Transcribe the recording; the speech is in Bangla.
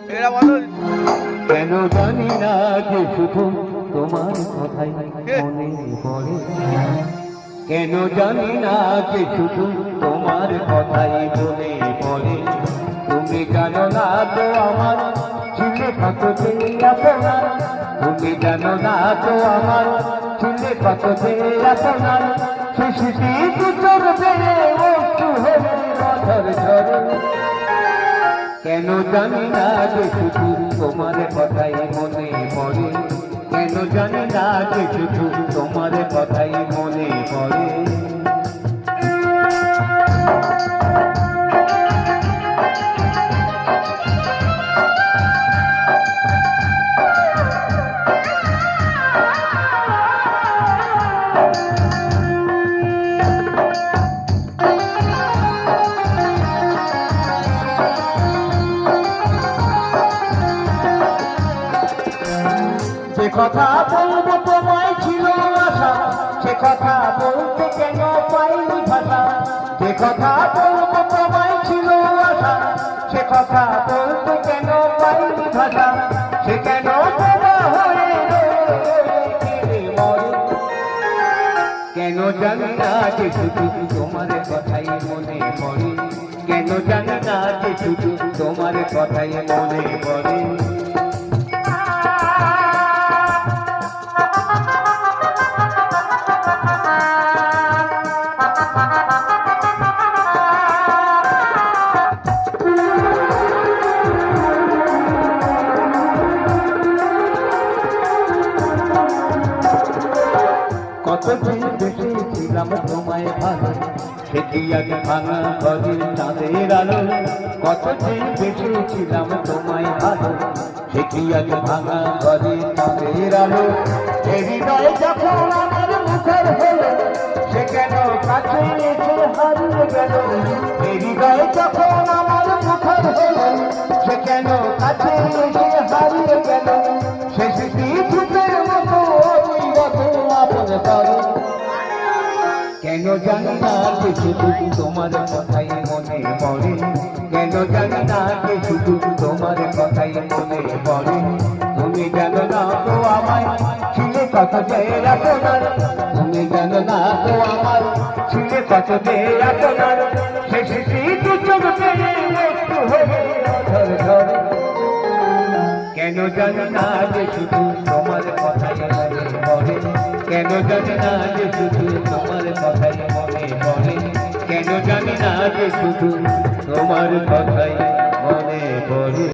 এটা বলো। কেন জানি না যে শুধু তোমার কথাই মনে পড়ে, কেন জানি না যে শুধু তোমার কথাই মনে পড়ে। তুমি জানো না তো আমার ছিলে কত যে আপনার, তুমি জানো না তো আমার ছিলে কত যে আপনার। শিশিটি দু চোখ বেড়ে একটু হলে মাথার ঝরে, কেন জানি না যে শুধু তোমার কথাই মনে পড়ে, কেন জানি না যে শুধু তোমার কথাই মনে পড়ে। যে কথা বলবো তোমায় ছিল আশা, সে কথা বলতে কেন পাইনি ভাষা। যে কথা বলবো তোমায় ছিল আশা, সে কথা বলতে কেন পাইনি ভাষা। সে কেন বোবা হয়ে মরে, কেন জানি না যে শুধু তোমার কথাই মনে পড়ে, কেন জানি না যে শুধু তোমার কথাই মনে পড়ে। কতদিন বেসেছিলাম তোমায় ভালো, সে কি আগে ভাঙা ঘরের চাঁদের আলো। কতদিন বেসেছিলাম তোমায় ভালো, সে কি আগে ভাঙা ঘরের চাঁদের আলো। হৃদয় যখন আমার মুখের হলো, সে কেন কাছে এসে হারিয়ে গেল। হৃদয় যখন আমার মুখের হলো, সে কেন কাছে এসে হারিয়ে গেল। সে স্মৃতি ধূপের মতো কেন জানি না যে শুধু তোমার কথাই মনে পড়ে, কেন জানি না যে শুধু তোমার কথাই মনে পড়ে। তুমি জানো না তো আমার ছিলে কত যে আপনার, তুমি জানো না তো আমার ছিলে কত যে আপনার। সে স্মৃতি দু চোখ পেয়ে একটু হয়ে ধরে ধরে, কেন জানি না যে শুধু তোমার কথাই মনে পড়ে, কেন জানি না যে শুধু তোমার কথাই মনে পড়ে, কেন জানি না যে শুধু তোমার কথাই মনে পড়ে।